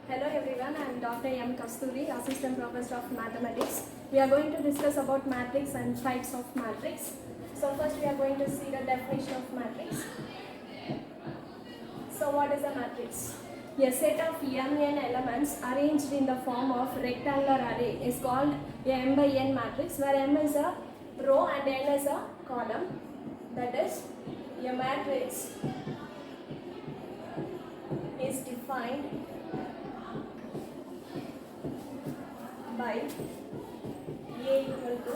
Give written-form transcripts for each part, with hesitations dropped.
Hello everyone, I am Dr. M. Kasturi, Assistant Professor of Mathematics. We are going to discuss about matrix and types of matrix. So first we are going to see the definition of matrix. So what is a matrix? A set of mn elements arranged in the form of rectangular array is called a m by n matrix, where m is a row and n is a column. That is, a matrix is defined by A equal to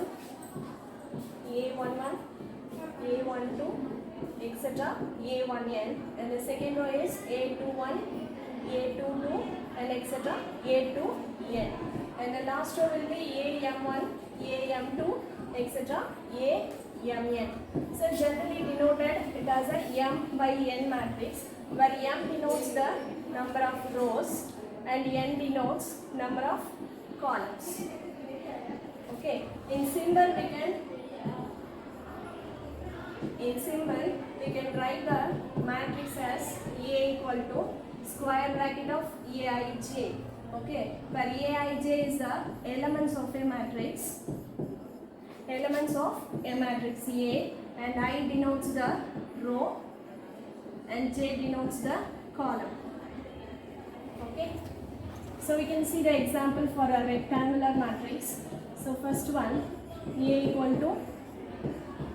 A11, A12, etc. A1n, and the second row is A21, A22, and etc. A2n, and the last row will be AM1, AM2, etc. AMN. So generally denoted it as a m by n matrix, where m denotes the number of rows and n denotes number of columns. Okay, in symbol we can write the matrix as A equal to square bracket of Aij. Okay, where Aij is the elements of a matrix, A, and I denotes the row and J denotes the column. Okay. So we can see the example for a rectangular matrix. So first one, A equal to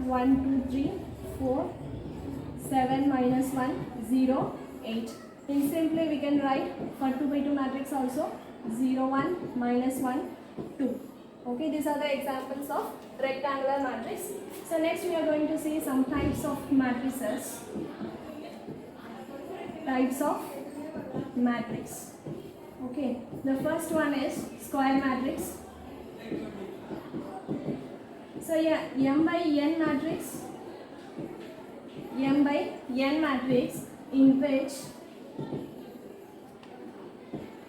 1, 2, 3, 4, 7 minus 1, 0, 8. In simply we can write for 2 by 2 matrix also 0, 1, minus 1, 2. Okay, these are the examples of rectangular matrix. So next we are going to see some types of matrices. Types of matrix. Okay, the first one is square matrix. So yeah, m by n matrix in which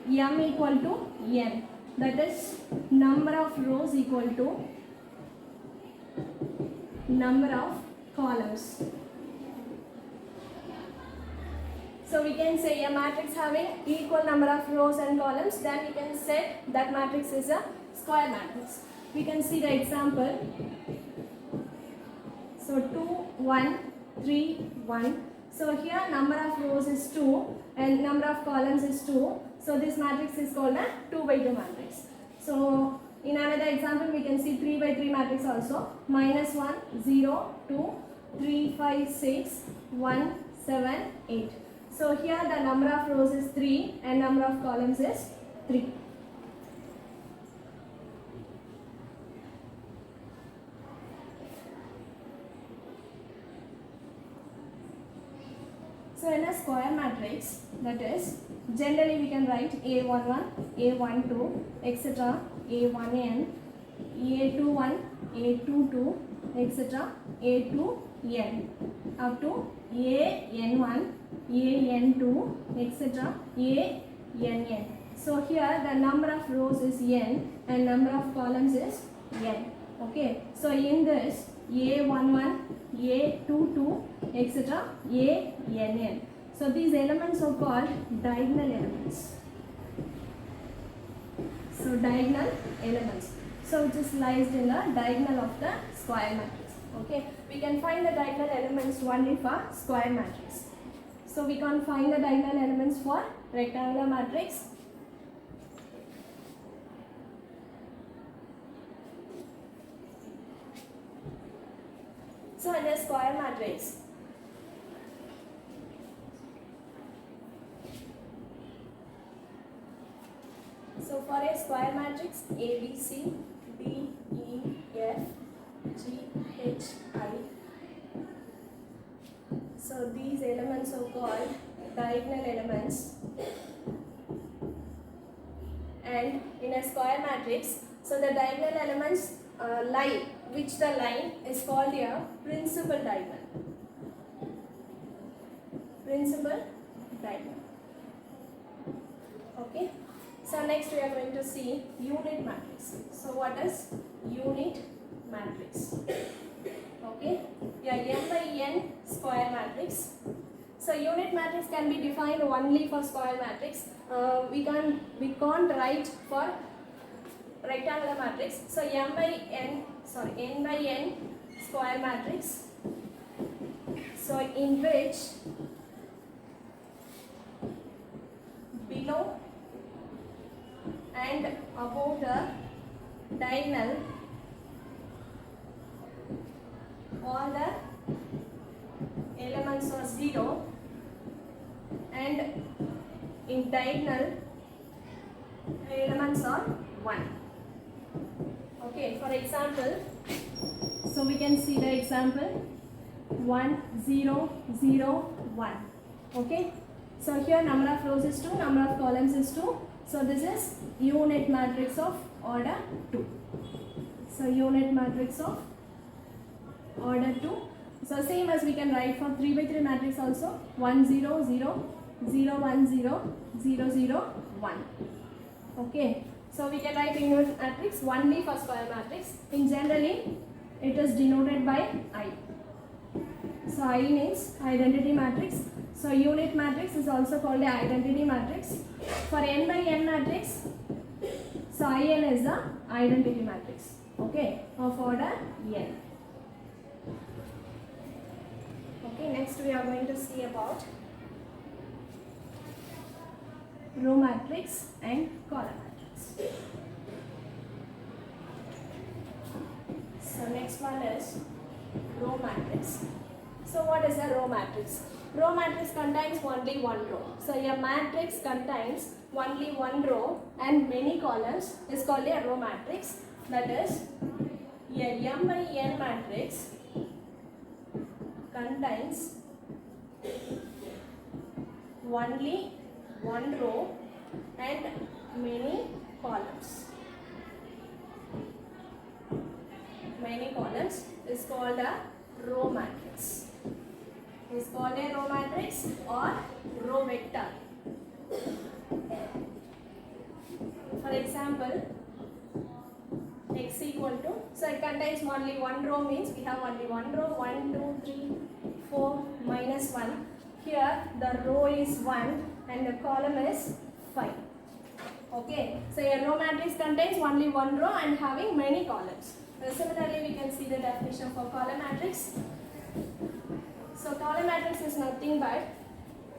m equal to n, that is number of rows equal to number of columns. So we can say a matrix having equal number of rows and columns, then we can say that matrix is a square matrix. We can see the example. So 2, 1, 3, 1. So here number of rows is 2 and number of columns is 2. So this matrix is called a 2 by 2 matrix. So in another example we can see 3 by 3 matrix also. Minus 1, 0, 2, 3, 5, 6, 1, 7, 8. So here the number of rows is 3 and number of columns is 3. So in a square matrix, that is, generally we can write A11, A12, etc., A1n, A21, A22, etc., A2n, up to AN1, AN2, etc., ANN. So here the number of rows is n and number of columns is n. Okay. So in this A11, A22, etc., ANN. So these elements are called diagonal elements. So diagonal elements. So it is lies in the diagonal of the square matrix. Okay. We can find the diagonal elements only for square matrix. So we can find the diagonal elements for rectangular matrix. So in a square matrix, so for a square matrix, A, B, C, D, E, F, G, H, I. So these elements are called diagonal elements. And in a square matrix, so the diagonal elements lie, which the line is called a principal diagonal. Principal diagonal. Okay. So next we are going to see unit matrix. So what is unit matrix? Okay. Yeah, m by n square matrix. So unit matrix can be defined only for square matrix. We can't write for rectangular matrix. So n by n square matrix. So in which below and above the diagonal all the elements are 0 and in diagonal elements are 1. Okay, for example, so we can see the example 1 0 0 1. Okay, so here number of rows is 2, number of columns is 2. So this is unit matrix of order 2. So unit matrix of order 2. So same as we can write for 3 by 3 matrix also, 1 0 0 0 1 0 0 0 1. Okay, so we can write unit matrix only for square matrix. In generally it is denoted by I. So I means identity matrix. So unit matrix is also called the identity matrix. For n by n matrix, so In is the identity matrix, okay, of order n. Okay, next we are going to see about row matrix and column matrix. So next one is row matrix. So what is a row matrix? Row matrix contains only one row. So a matrix contains only one row and many columns is called a row matrix. That is, a m by n matrix contains only one row and many columns. Many columns is called a row matrix. Is called a row matrix or row vector. For example, x equal to, so it contains only one row means we have only one row, 1 2 3 4 minus 1. Here the row is 1 and the column is 5. Okay, so a row matrix contains only one row and having many columns. Similarly, we can see the definition for column matrix. So column matrix is nothing but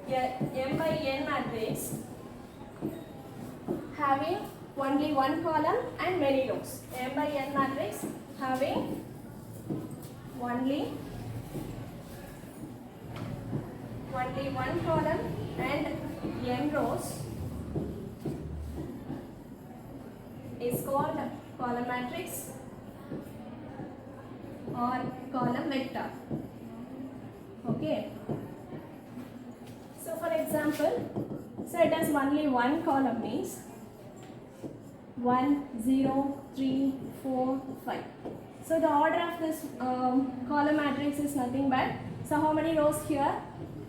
a m by n matrix having only one column and many rows. M by n matrix having only one column and n rows is called column matrix or column vector. Okay. So for example, so it has only one column means 1 0 3 4 5. So the order of this column matrix is nothing but, so how many rows here?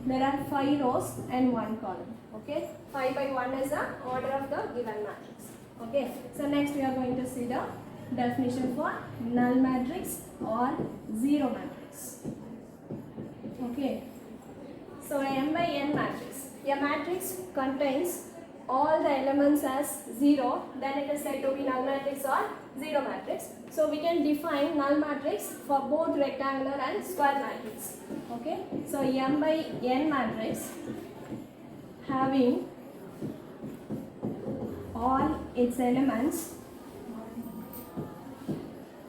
There are 5 rows and 1 column. Okay, 5 by 1 is the order of the given matrix. Okay, so next we are going to see the definition for null matrix or zero matrix. Okay, so a m by n matrix. A matrix contains all the elements as 0, then it is said to be null matrix or zero matrix. So we can define null matrix for both rectangular and square matrix. Okay, so m by n matrix having all its elements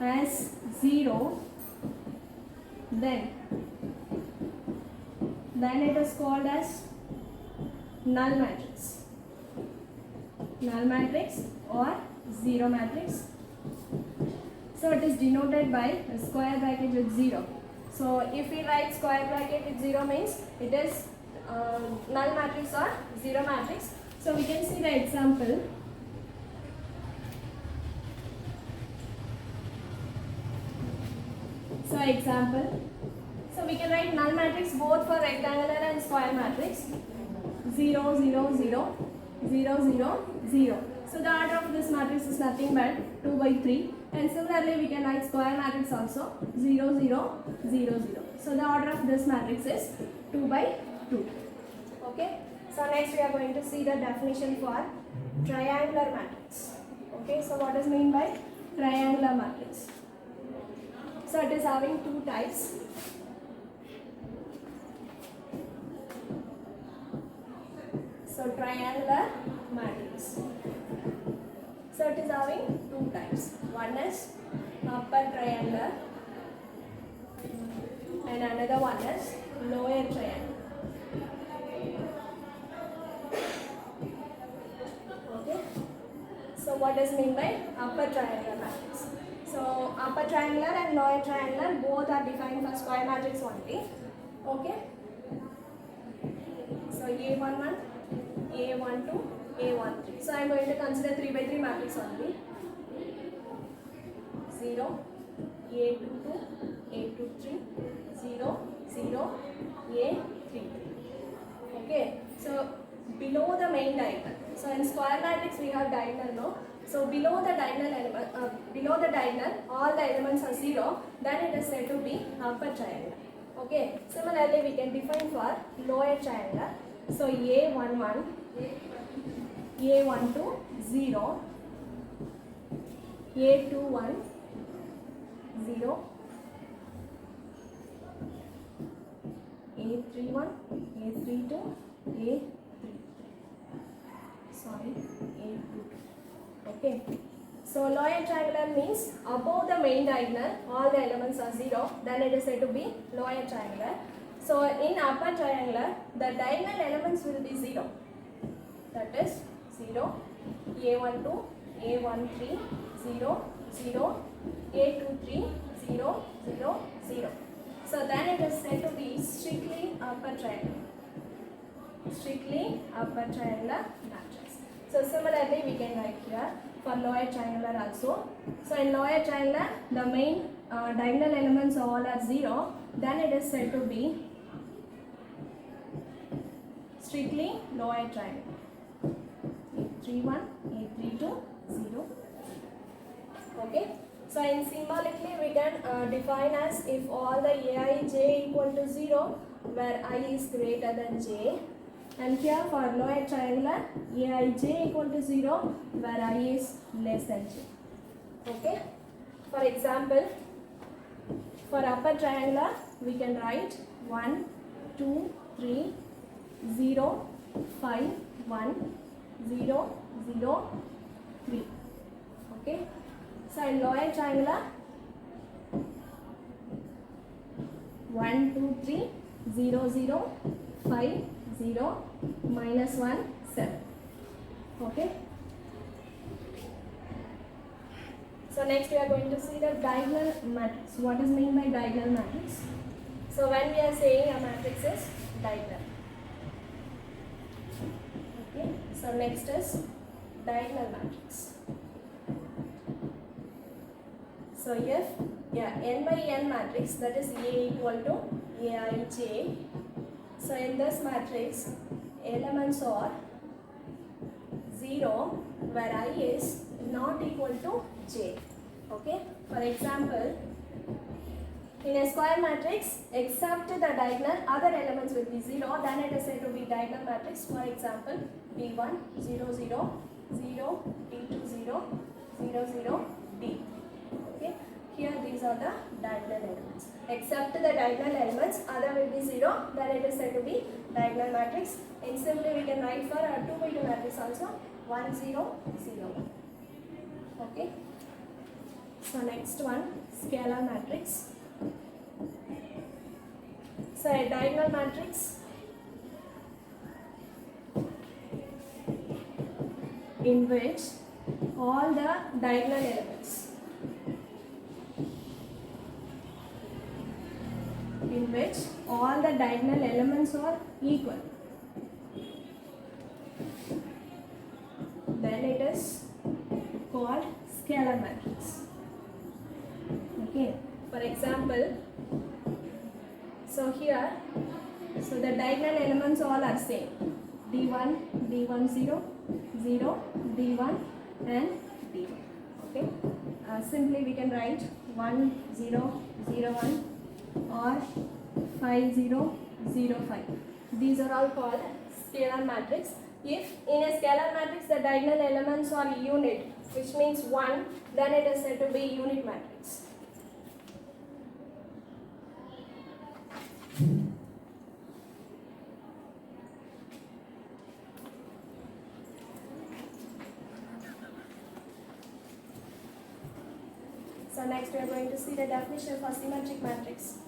as 0, then it is called as null matrix. Null matrix or zero matrix. So it is denoted by a square bracket with 0. So if we write square bracket with 0 means it is null matrix or zero matrix. So we can see the example. So example, so we can write null matrix both for rectangular and square matrix. 0 0 0 0 0 0. So the order of this matrix is nothing but 2 by 3, and similarly we can write square matrix also 0 0 0 0. So the order of this matrix is 2 by 2. Okay. So next we are going to see the definition for triangular matrix. Okay. So what is mean by triangular matrix? So it is having two types. So triangular matrix. So it is having two types. One is upper triangular and another one is lower triangle. Okay. So what does mean by upper triangular matrix? So upper triangular and lower triangular both are defined for square matrix only. Okay. So A11, A12, A13. So I am going to consider 3 by 3 matrix only. 0, A22, A23, 0, 0, A33. Okay. So below the main diagonal. So in square matrix we have diagonal, no? So below the diagonal element, all the elements are 0. Then it is said to be upper triangle. Okay. Similarly, we can define for lower triangle. So A11, A12, 0, A21, 0, A31, A32, A33. Sorry, A22. Okay. So lower triangular means above the main diagonal, all the elements are 0. Then it is said to be lower triangular. So in upper triangular, the diagonal elements will be 0. That is 0, A12, A13, 0, 0, A23, 0, 0, 0. So then it is said to be strictly upper triangle. Strictly upper triangular matrix. So similarly we can write here for lower triangular also. So in lower triangular the main diagonal elements all are 0. Then it is said to be strictly lower triangle. A31, A32, 0. Okay. So in symbolically we can define as if all the aij equal to 0 where I is greater than j. And here for lower triangular, aij equal to 0 where I is less than j. Okay. For example, for upper triangular, we can write 1, 2, 3, 0, 5, 1, 0, 0, 3. Okay. So in lower triangular, 1, 2, 3, 0, 0, 5, 0, minus 1, 7. Okay. So next we are going to see the diagonal matrix. What is meant by diagonal matrix? So when we are saying a matrix is diagonal. Okay. So next is diagonal matrix. So if n by n matrix, that is A equal to Aij. So in this matrix, elements are 0 where I is not equal to j. Okay. For example, in a square matrix, except the diagonal, other elements will be 0. Then it is said to be diagonal matrix. For example, B1, 0, 0, 0, D2, 0, 0, 0, D. Okay. Here these are the diagonal elements. Except the diagonal elements, other will be 0. Then it is said to be diagonal matrix. And simply we can write for a 2 by 2 matrix also 1, 0, 0. Okay. So next one, scalar matrix. So a diagonal matrix in which all the diagonal elements are equal. Then it is called scalar matrix. Okay. For example, so here, so the diagonal elements all are same. D1, D1, 0, 0, D1 and D1. Okay. Simply we can write 1, 0, 0, 1 or 5, 0, 0, 5. These are all called scalar matrix. If in a scalar matrix the diagonal elements are unit, which means 1, then it is said to be unit matrix. So next we are going to see the definition for symmetric matrix.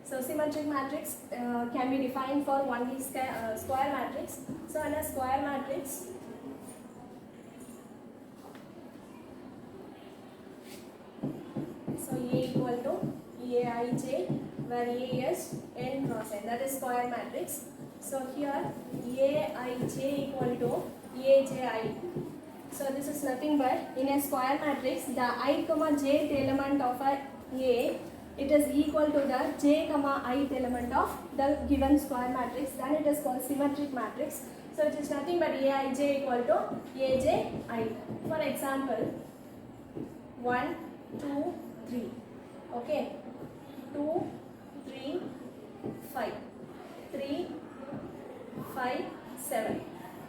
So symmetric matrix can be defined for only square matrix. So in a square matrix, so A equal to Aij, where A is n cross n, that is square matrix. So here Aij equal to Aj. So this is nothing but in a square matrix, the I comma jth element of a it is equal to the j comma ith element of the given square matrix, then it is called symmetric matrix. So it is nothing but Aij equal to Aj I. For example, 1, 2, 3. Okay, 2, 3, 5. 3, 5, 7.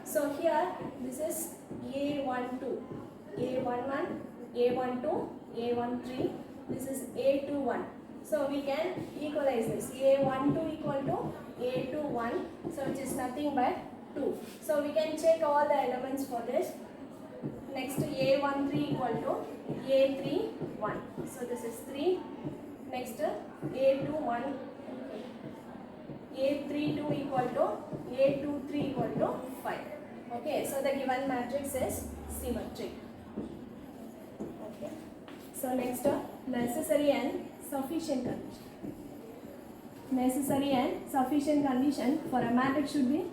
So here this is A12, A11, A12, A13. This is A21. So we can equalize this. A12 equal to A21. So which is nothing but 2. So we can check all the elements for this. Next A13 equal to A31. So this is 3. Next A21. A32 equal to A23 equal to 5. Okay, so the given matrix is symmetric. Okay. So next necessary and sufficient condition. Necessary and sufficient condition for a matrix should be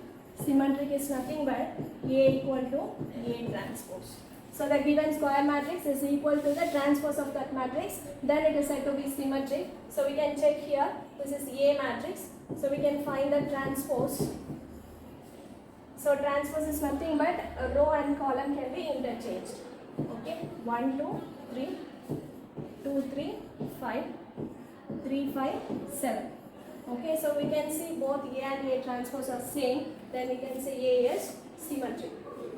symmetric is nothing but A equal to A transpose. So the given square matrix is equal to the transpose of that matrix, then it is said to be symmetric. So we can check here, this is A matrix. So we can find the transpose. So transpose is nothing but a row and column can be interchanged. Okay, 1, 2, 3, 2, 3, 5, 3, 5, 7. Okay, so we can see both A and A transpose are same, then we can say A is symmetric.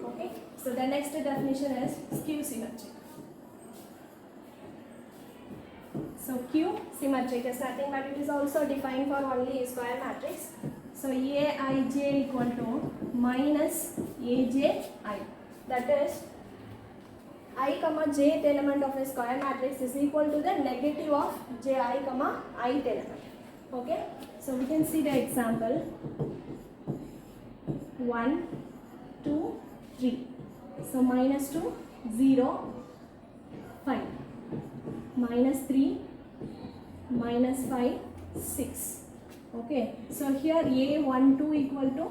Okay, so the next definition is skew symmetric. So Q symmetric is nothing but it is also defined for only a square matrix. So Aij equal to minus Aj I. That is I comma jth element of a square matrix is equal to the negative of ji comma ith element. Okay, so we can see the example. 1, 2, 3. So minus 2, 0, 5. Minus 3, minus 5, 6. Okay, so here A12 equal to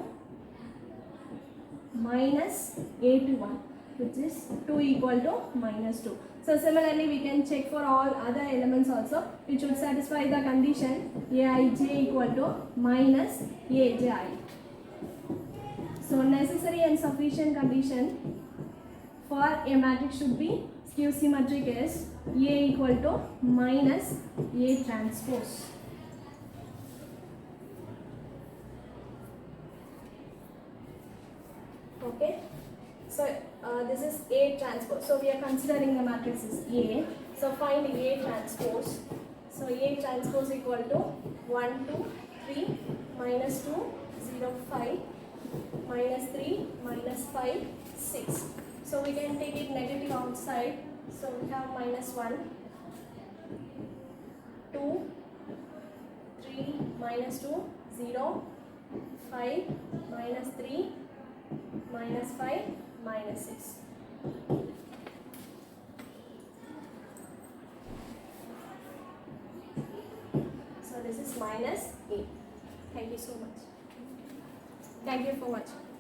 minus A21, which is 2 equal to minus 2. So similarly we can check for all other elements also, which should satisfy the condition Aij equal to minus Aj. So necessary and sufficient condition for a matrix should be skew symmetric is A equal to minus A transpose. Okay, so this is A transpose. So we are considering the matrix is A. So find A transpose. So A transpose equal to 1, 2, 3, minus 2, 0, 5, minus 3, minus 5, 6. So we can take it negative outside. So we have minus 1, 2, 3, minus 2, 0, 5, minus 3, minus 5, minus 6. So this is minus 8. Thank you so much. Thank you for watching.